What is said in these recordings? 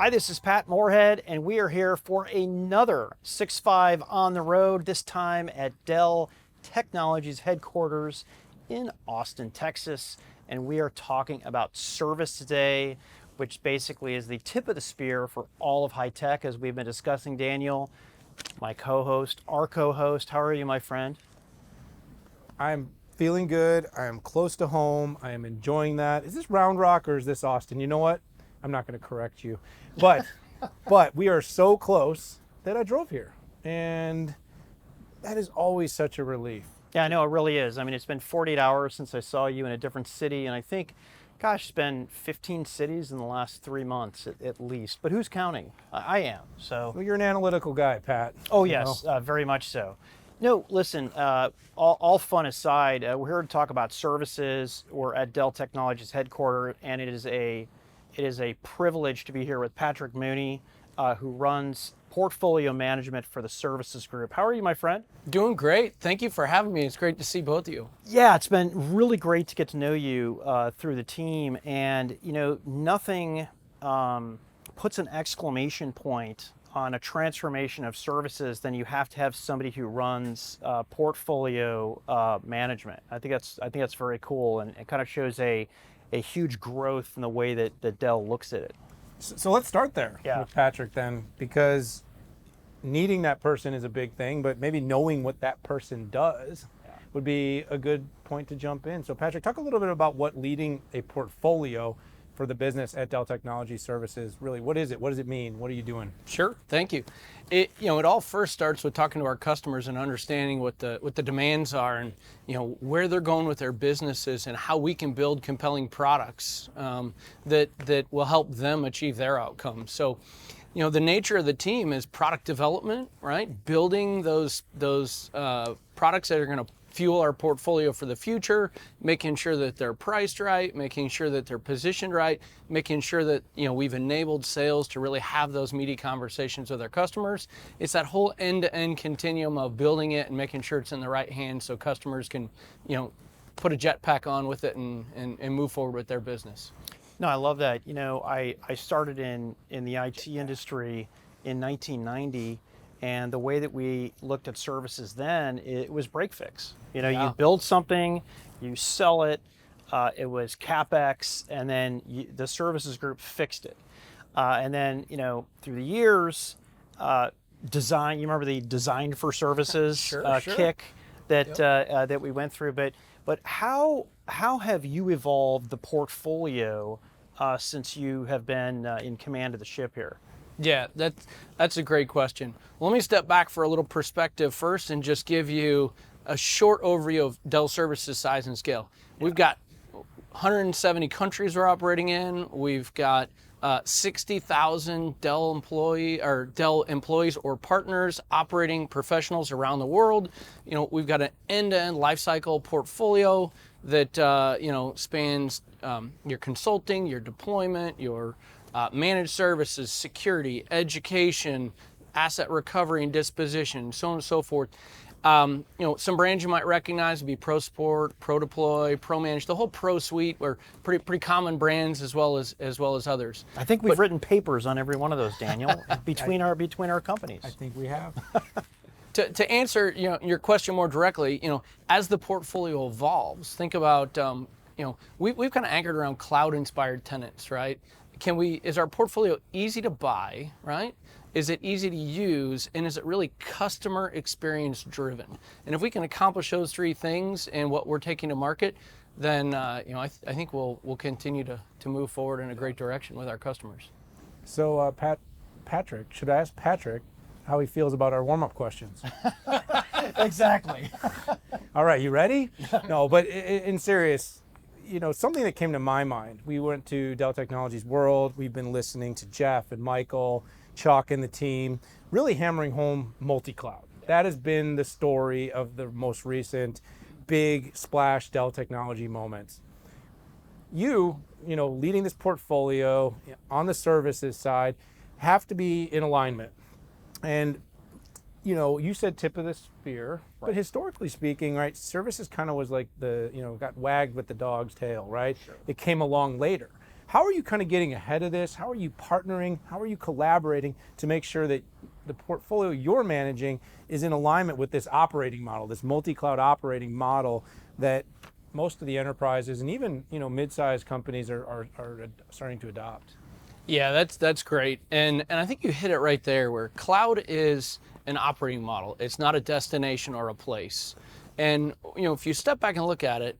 Hi, this is Pat Moorhead, and we are here for another 6.5 on the road, this time at Dell Technologies headquarters in Austin, Texas. And we are talking about service today, which basically is the tip of the spear for all of high tech, as we've been discussing. Daniel, my co-host, our co-host, how are you, my friend? I'm feeling good. I am close to home. I am enjoying that. Is this Round Rock or is this Austin? You know what? I'm not going to correct you. But we are so close that I drove here. And that is always such a relief. Yeah, I know, it really is. I mean, it's been 48 hours since I saw you in a different city, and I think, gosh, it's been 15 cities in the last 3 months at least. But who's counting? I am. So. Well, you're an analytical guy, Pat. Oh, you yes, know. very much so. No, listen, all fun aside, we're here to talk about services. We're at Dell Technologies headquarters, and it is a privilege to be here with Patrick Mooney, who runs portfolio management for the services group. How are you, my friend? Doing great. Thank you for having me. It's great to see both of you. Yeah, it's been really great to get to know you through the team, and nothing puts an exclamation point on a transformation of services than you have to have somebody who runs portfolio management. I think that's very cool, and it kind of shows a huge growth in the way that Dell looks at it. So let's start there with Patrick then, because needing that person is a big thing, but maybe knowing what that person does would be a good point to jump in. So Patrick, talk a little bit about what leading a portfolio for the business at Dell Technologies Services, really, what is it? What does it mean? What are you doing? Sure, thank you. It all first starts with talking to our customers and understanding what the demands are, and where they're going with their businesses, and how we can build compelling products that will help them achieve their outcomes. So, the nature of the team is product development, right? Building those products that are going to fuel our portfolio for the future, making sure that they're priced right, making sure that they're positioned right, making sure that we've enabled sales to really have those meaty conversations with our customers. It's that whole end-to-end continuum of building it and making sure it's in the right hands so customers can put a jetpack on with it and move forward with their business. No, I love that. I started in the IT industry in 1990. And the way that we looked at services then, it was break fix. You build something, you sell it, it was CapEx, and then the services group fixed it. And then, through the years, design, you remember the design for services Sure. kick that we went through. But how have you evolved the portfolio since you have been in command of the ship here? Yeah, that's a great question. Let me step back for a little perspective first and just give you a short overview of Dell Services size and scale. We've got 170 countries we're operating in. We've got 60,000 Dell employees or partners, operating professionals around the world. We've got an end-to-end lifecycle portfolio that spans your consulting, your deployment, your managed services, security, education, asset recovery and disposition, so on and so forth. Some brands you might recognize would be Pro Support, Pro Deploy, Pro Manage. The whole Pro Suite are pretty common brands as well as others. I think we've written papers on every one of those, Daniel, between our companies. I think we have. To answer your question more directly, as the portfolio evolves, think about we've kind of anchored around cloud-inspired tenants, right? Is our portfolio easy to buy, right? Is it easy to use, and is it really customer experience driven? And if we can accomplish those three things in what we're taking to market, then I think we'll continue to move forward in a great direction with our customers. So Patrick, should I ask Patrick how he feels about our warm-up questions? Exactly. All right, you ready? No, but in serious, something that came to my mind, we went to Dell Technologies World, we've been listening to Jeff and Michael, Chuck and the team, really hammering home multi-cloud. That has been the story of the most recent big splash Dell technology moments. Leading this portfolio on the services side, have to be in alignment. And you said tip of the spear, right. But historically speaking, right, services kind of was like got wagged with the dog's tail, right? Sure. It came along later. How are you kind of getting ahead of this? How are you partnering? How are you collaborating to make sure that the portfolio you're managing is in alignment with this operating model, this multi-cloud operating model that most of the enterprises and even mid-sized companies are starting to adopt? Yeah, that's great, and I think you hit it right there. Where cloud is an operating model, it's not a destination or a place. And if you step back and look at it,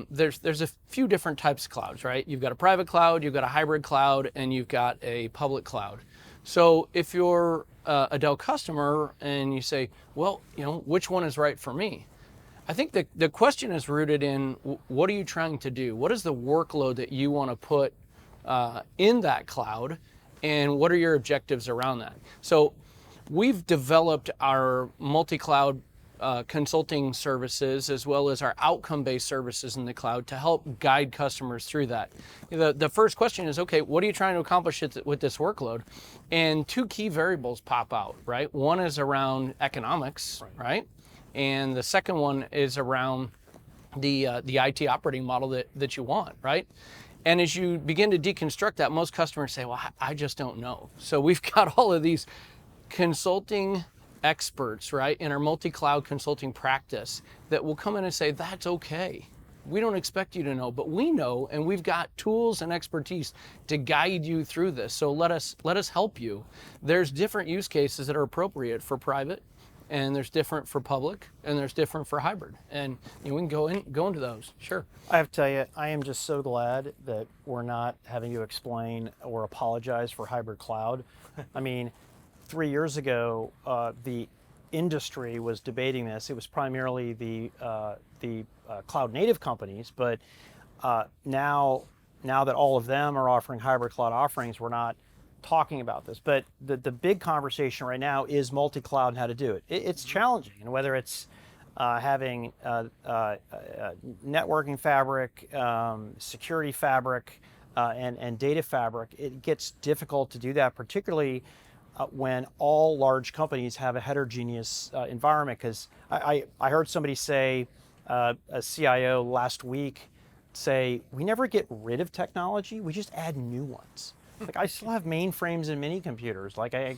there's a few different types of clouds, right? You've got a private cloud, you've got a hybrid cloud, and you've got a public cloud. So if you're a Dell customer and you say, well, which one is right for me? I think the question is rooted in what are you trying to do? What is the workload that you want to put in that cloud, and what are your objectives around that? So we've developed our multi-cloud consulting services as well as our outcome-based services in the cloud to help guide customers through that. The first question is, okay, what are you trying to accomplish with this workload? And two key variables pop out, right? One is around economics, right? And the second one is around the IT operating model that you want, right? And as you begin to deconstruct that, most customers say, well, I just don't know. So we've got all of these consulting experts, right, in our multi-cloud consulting practice that will come in and say, that's okay. We don't expect you to know, but we know, and we've got tools and expertise to guide you through this. So let us help you. There's different use cases that are appropriate for private, and there's different for public, and there's different for hybrid. And we can go into those, sure. I have to tell you, I am just so glad that we're not having to explain or apologize for hybrid cloud. I mean, 3 years ago, the industry was debating this. It was primarily the cloud native companies, but now that all of them are offering hybrid cloud offerings, we're not talking about this. But the big conversation right now is multi-cloud and how to do it. It's challenging, and whether it's having networking fabric, security fabric, and data fabric, it gets difficult to do that, particularly when all large companies have a heterogeneous environment. Because I heard somebody say, a CIO last week say, we never get rid of technology, we just add new ones. Like, I still have mainframes and mini computers. Like, I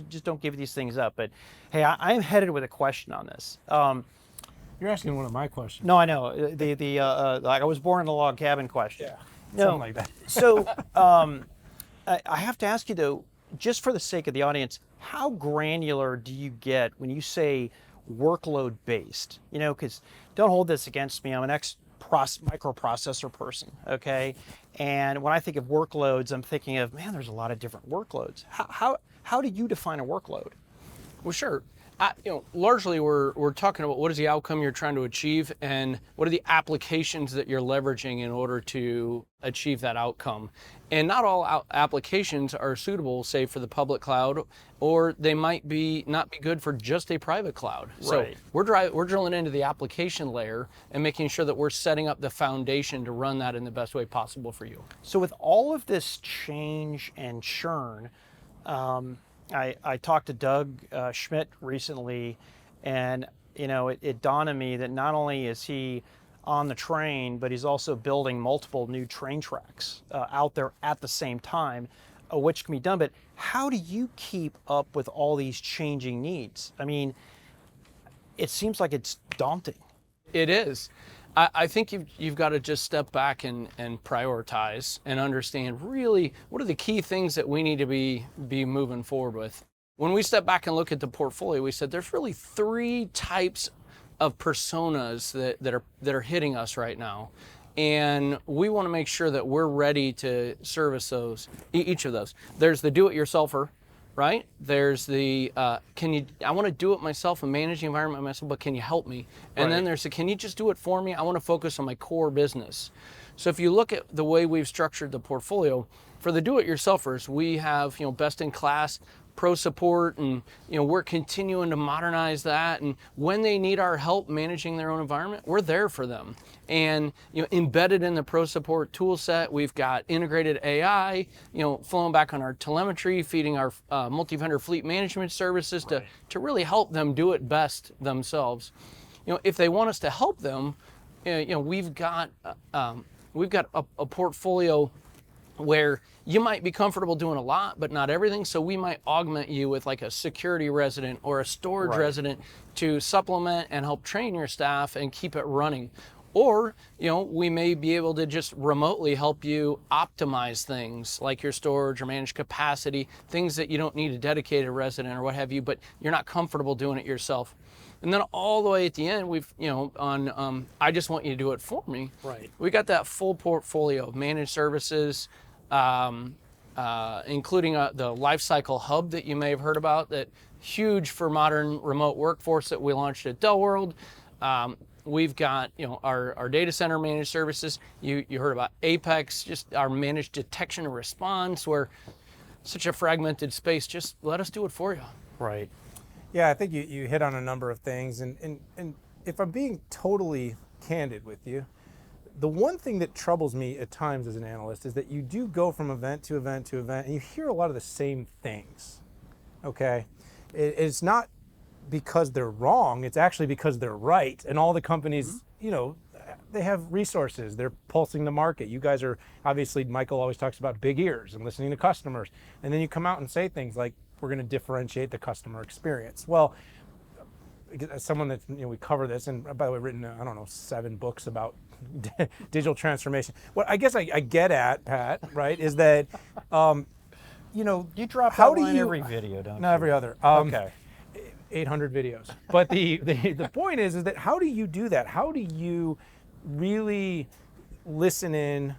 just don't give these things up. But hey, I'm headed with a question on this. You're asking one of my questions. No, I know. Like, I was born in a log cabin question. Yeah, no, something like that. So I have to ask you though, just for the sake of the audience, how granular do you get when you say workload based? Because don't hold this against me. I'm an microprocessor person, okay? And when I think of workloads, I'm thinking of, man, there's a lot of different workloads. How do you define a workload? Well, sure. Largely we're talking about what is the outcome you're trying to achieve and what are the applications that you're leveraging in order to achieve that outcome. And not all applications are suitable, say, for the public cloud, or they might not be good for just a private cloud. Right. So we're drilling into the application layer and making sure that we're setting up the foundation to run that in the best way possible for you. So with all of this change and churn, I talked to Doug Schmidt recently, and it dawned on me that not only is he on the train, but he's also building multiple new train tracks out there at the same time, which can be done. But how do you keep up with all these changing needs? I mean, it seems like it's daunting. It is. I think you've got to just step back and prioritize and understand really what are the key things that we need to be moving forward with. When we step back and look at the portfolio, we said there's really three types of personas that are hitting us right now, and we want to make sure that we're ready to service those, each of those. There's the do-it-yourselfer, right? There's the I want to do it myself and manage the environment myself, but can you help me? And then there's the, can you just do it for me? I want to focus on my core business. So if you look at the way we've structured the portfolio, for the do-it-yourselfers, we have best-in-class pro support, and we're continuing to modernize that. And when they need our help managing their own environment, we're there for them. And embedded in the pro support tool set, we've got integrated AI, flowing back on our telemetry, feeding our multi-vendor fleet management services to really help them do it best themselves. If they want us to help them, we've got a portfolio where you might be comfortable doing a lot, but not everything. So we might augment you with like a security resident or a storage resident to supplement and help train your staff and keep it running. Or, we may be able to just remotely help you optimize things like your storage or manage capacity, things that you don't need a dedicated resident or what have you, but you're not comfortable doing it yourself. And then all the way at the end, we've, on I just want you to do it for me. Right. We got that full portfolio of managed services, including the Lifecycle Hub that you may have heard about, that huge for modern remote workforce that we launched at Dell World. We've got, our data center managed services. You heard about Apex, just our managed detection and response, where such a fragmented space, just let us do it for you. Right. Yeah, I think you hit on a number of things, and if I'm being totally candid with you, the one thing that troubles me at times as an analyst is that you do go from event to event to event, and you hear a lot of the same things, okay? It's not because they're wrong, it's actually because they're right, and all the companies, they have resources, they're pulsing the market. You guys are, obviously, Michael always talks about big ears and listening to customers, and then you come out and say things like, we're going to differentiate the customer experience. Well, as someone that, we cover this, and by the way, written, 7 books about digital transformation. What I guess I get at, Pat, right, is that, You drop how that do line you, every video, don't you? not every other. Okay. 800 videos. But the point is that how do you do that? How do you really listen in,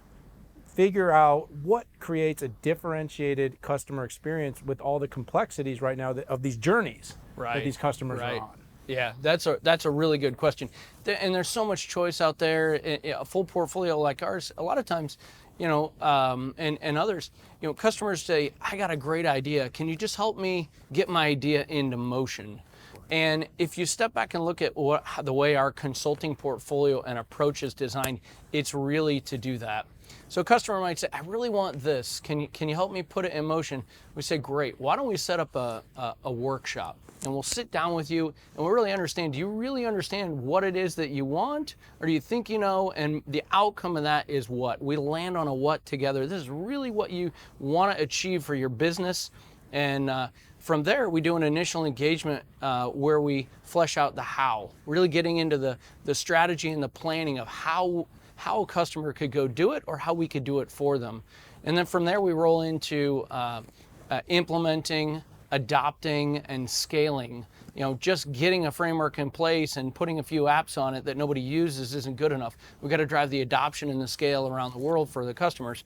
figure out what creates a differentiated customer experience with all the complexities right now of these journeys that these customers are on? Yeah, that's a really good question. And there's so much choice out there. A full portfolio like ours, a lot of times, and others, customers say, I got a great idea. Can you just help me get my idea into motion? And if you step back and look at the way our consulting portfolio and approach is designed, it's really to do that. So a customer might say, I really want this. Can you help me put it in motion? We say, great. Why don't we set up a workshop? And we'll sit down with you and we'll really understand, do you really understand what it is that you want? Or do you think you know? And the outcome of that is what? We land on a what together. This is really what you want to achieve for your business. And from there, we do an initial engagement where we flesh out the how, really getting into the strategy and the planning of how a customer could go do it or how we could do it for them. And then from there, we roll into implementing, adopting, and scaling. Just getting a framework in place and putting a few apps on it that nobody uses isn't good enough. We've got to drive the adoption and the scale around the world for the customers.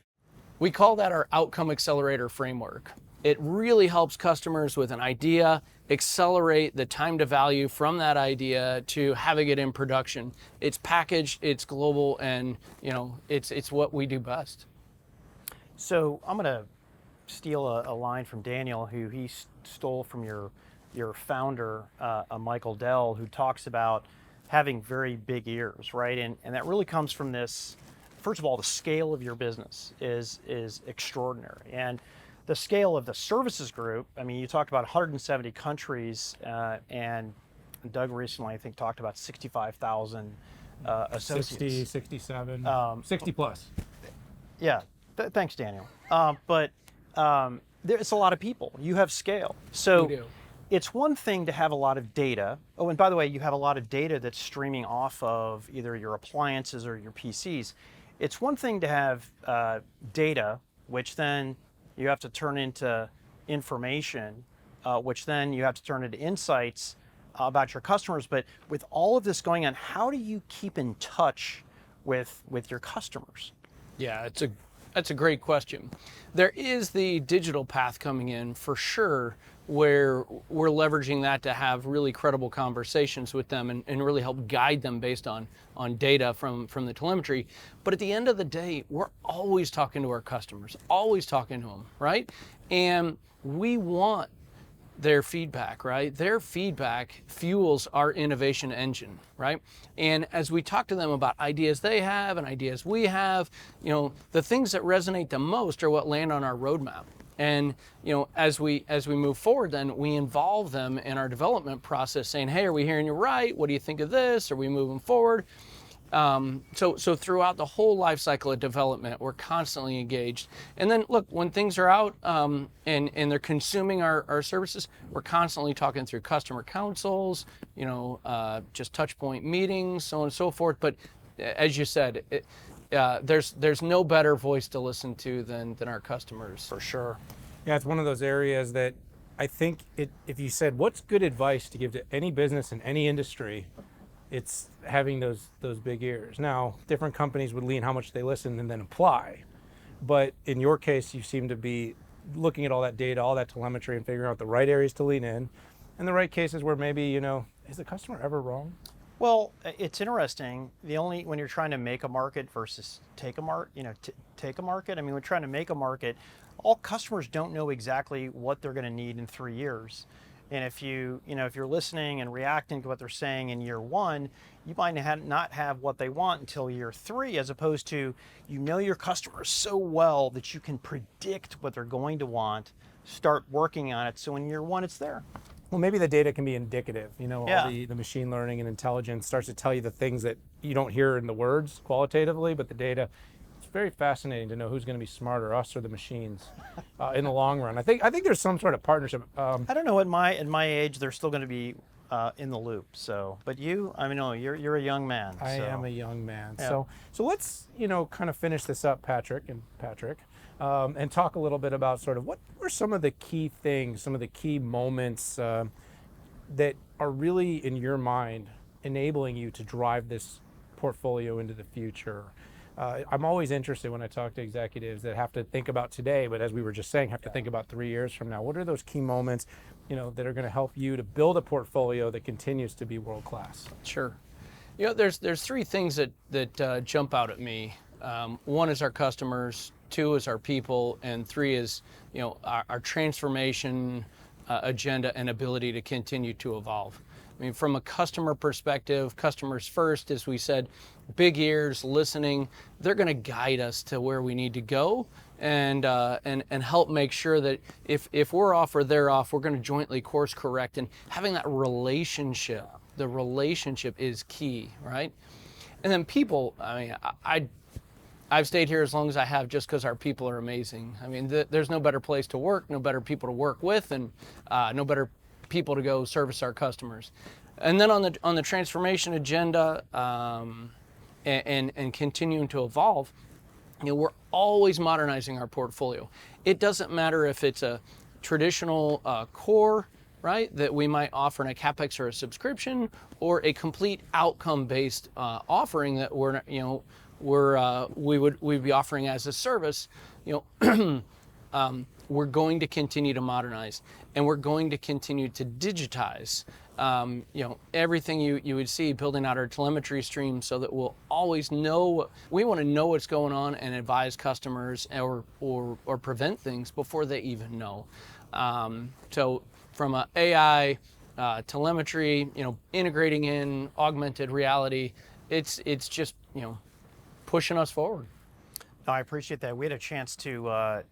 We call that our outcome accelerator framework. It really helps customers with an idea accelerate the time to value from that idea to having it in production. It's packaged, it's global, and it's what we do best. So I'm going to steal a line from Daniel, who he stole from your founder, Michael Dell, who talks about having very big ears, right? And that really comes from this. First of all, the scale of your business is extraordinary, and the scale of the services group. I mean, you talked about 170 countries, and Doug recently, I think, talked about 65,000 associates. 60, 67, 60 plus. Yeah, thanks, Daniel. But it's a lot of people. You have scale. So We do. It's one thing to have a lot of data. Oh, and by the way, you have a lot of data that's streaming off of either your appliances or your PCs. It's one thing to have data, which then you have to turn into information, which then you have to turn into insights about your customers. But with all of this going on, how do you keep in touch with your customers? Yeah, that's a great question. There is the digital path coming in for sure, where we're leveraging that to have really credible conversations with them and really help guide them based on data from the telemetry. But at the end of the day, we're always talking to our customers, always talking to them, right? And we want their feedback, right? Their feedback fuels our innovation engine, right? And as we talk to them about ideas they have and ideas we have, the things that resonate the most are what land on our roadmap. And as we move forward, then we involve them in our development process, saying, "Hey, are we hearing you right? What do you think of this? Are we moving forward?" So throughout the whole life cycle of development, we're constantly engaged. And then look, when things are out and they're consuming our services, we're constantly talking through customer councils, just touch point meetings, so on and so forth. But as you said, there's no better voice to listen to than our customers. For sure. Yeah, it's one of those areas that I think if you said, what's good advice to give to any business in any industry, it's having those big ears. Now, different companies would lean how much they listen and then apply. But in your case, you seem to be looking at all that data, all that telemetry, and figuring out the right areas to lean in, and the right cases where maybe, is the customer ever wrong? Well, it's interesting. When you're trying to make a market versus take a market. I mean, we're trying to make a market. All customers don't know exactly what they're going to need in 3 years. And if if you're listening and reacting to what they're saying in year 1, you might not have what they want until year 3, as opposed to your customers so well that you can predict what they're going to want, start working on it. So in year 1, it's there. Well, maybe the data can be indicative. Yeah. All the machine learning and intelligence starts to tell you the things that you don't hear in the words qualitatively, but the data. It's very fascinating to know who's going to be smarter, us or the machines, in the long run. I think there's some sort of partnership. I don't know. At my age, they're still going to be in the loop. So, but you're a young man. I am a young man. Yeah. So let's kind of finish this up, Patrick, and talk a little bit about sort of what were some of the key things, some of the key moments that are really in your mind enabling you to drive this portfolio into the future. I'm always interested when I talk to executives that have to think about today, but as we were just saying, have to think about 3 years from now. What are those key moments, that are going to help you to build a portfolio that continues to be world class? Sure. There's 3 things that jump out at me. 1 is our customers, 2 is our people, and 3 is our transformation agenda and ability to continue to evolve. I mean, from a customer perspective, customers first, as we said, big ears, listening. They're going to guide us to where we need to go, and help make sure that if we're off or they're off, we're going to jointly course correct. And having that relationship, the relationship is key, right? And then people. I mean, I've stayed here as long as I have just because our people are amazing. I mean, there's no better place to work, no better people to work with, and no better people to go service our customers. And then on the transformation agenda and continuing to evolve, we're always modernizing our portfolio. It doesn't matter if it's a traditional core, right, that we might offer in a CapEx or a subscription, or a complete outcome-based offering that we'd be offering as a service. We're going to continue to modernize, and we're going to continue to digitize. Everything you would see, building out our telemetry stream so that we'll always know. We want to know what's going on and advise customers or prevent things before they even know. So from a AI, telemetry, integrating in augmented reality, it's just pushing us forward. No, I appreciate that. We had a chance to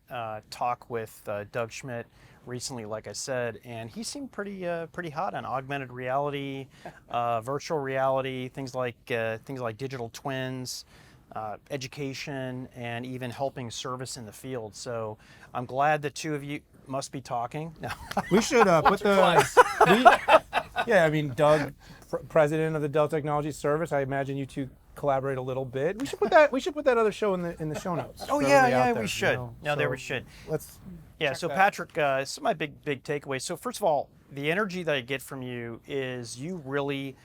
talk with Doug Schmidt recently, like I said, and he seemed pretty hot on augmented reality, virtual reality, things like digital twins, education, and even helping service in the field. So I'm glad the 2 of you must be talking. We should put I mean, Doug, president of the Dell Technologies Service. I imagine you two collaborate a little bit. We should put that other show in the show notes. Oh yeah, we should. We should. Let's. Yeah. So Patrick, this is my big takeaway. So first of all, the energy that I get from you is you really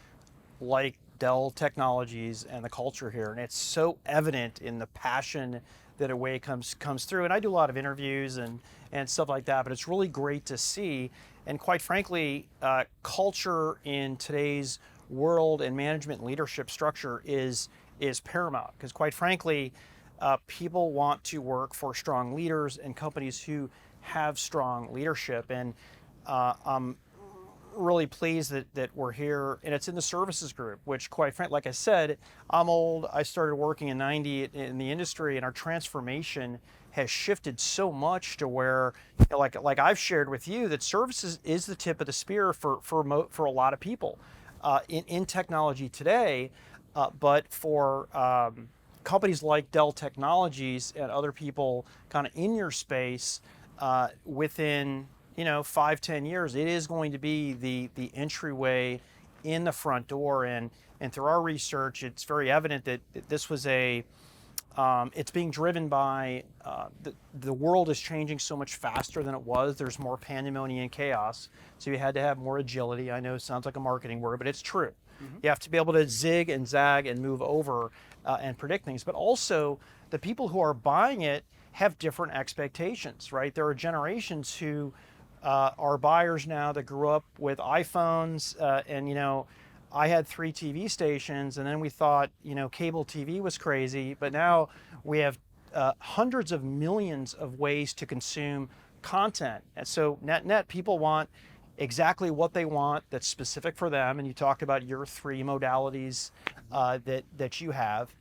like Dell Technologies and the culture here, and it's so evident in the passion that away comes through. And I do a lot of interviews and stuff like that, but it's really great to see. And quite frankly, culture in today's world and management leadership structure is paramount, because quite frankly, people want to work for strong leaders and companies who have strong leadership. And I'm really pleased that we're here, and it's in the services group, which quite frankly, like I said, I'm old. I started working in '90 in the industry, and our transformation has shifted so much to where, like I've shared with you, that services is the tip of the spear for a lot of people in technology today. but for companies like Dell Technologies and other people kind of in your space, within 5-10 years, it is going to be the entryway in the front door. And through our research, it's very evident that this was it's being driven by the world is changing so much faster than it was. There's more pandemonium and chaos, so you had to have more agility. I know it sounds like a marketing word, but it's true. You have to be able to zig and zag and move over and predict things. But also, the people who are buying it have different expectations, right? There are generations who are buyers now that grew up with iPhones, and I had 3 TV stations, and then we thought cable TV was crazy, but now we have hundreds of millions of ways to consume content. And so net people want exactly what they want that's specific for them. And you talked about your 3 modalities that you have.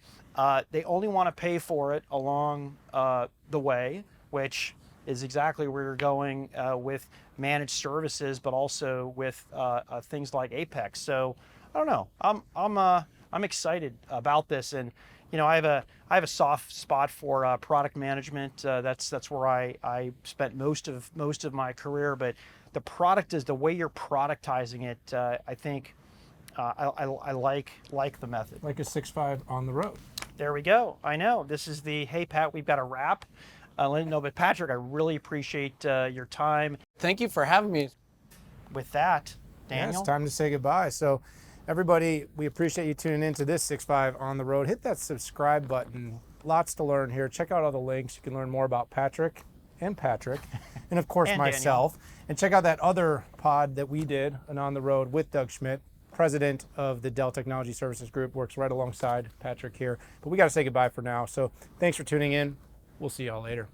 They only want to pay for it along the way, which is exactly where you're going with managed services, but also with things like Apex. So I don't know. I'm excited about this, and I have a soft spot for product management. That's where I spent most of my career. But the product is the way you're productizing it. I think I like the method. Like a 6.5 on the road. There we go. I know this is the hey Pat, we've got a wrap. No, but Patrick, I really appreciate your time. Thank you for having me. With that, Yeah, Daniel. it's time to say goodbye. So everybody, we appreciate you tuning in to this 6.5 on the road. Hit that subscribe button. Lots to learn here. Check out all the links. You can learn more about Patrick, and of course And myself. And check out that other pod that we did, an On the Road with Doug Schmidt, president of the Dell Technologies Services Group, works right alongside Patrick here. But we got to say goodbye for now. So thanks for tuning in. We'll see y'all later.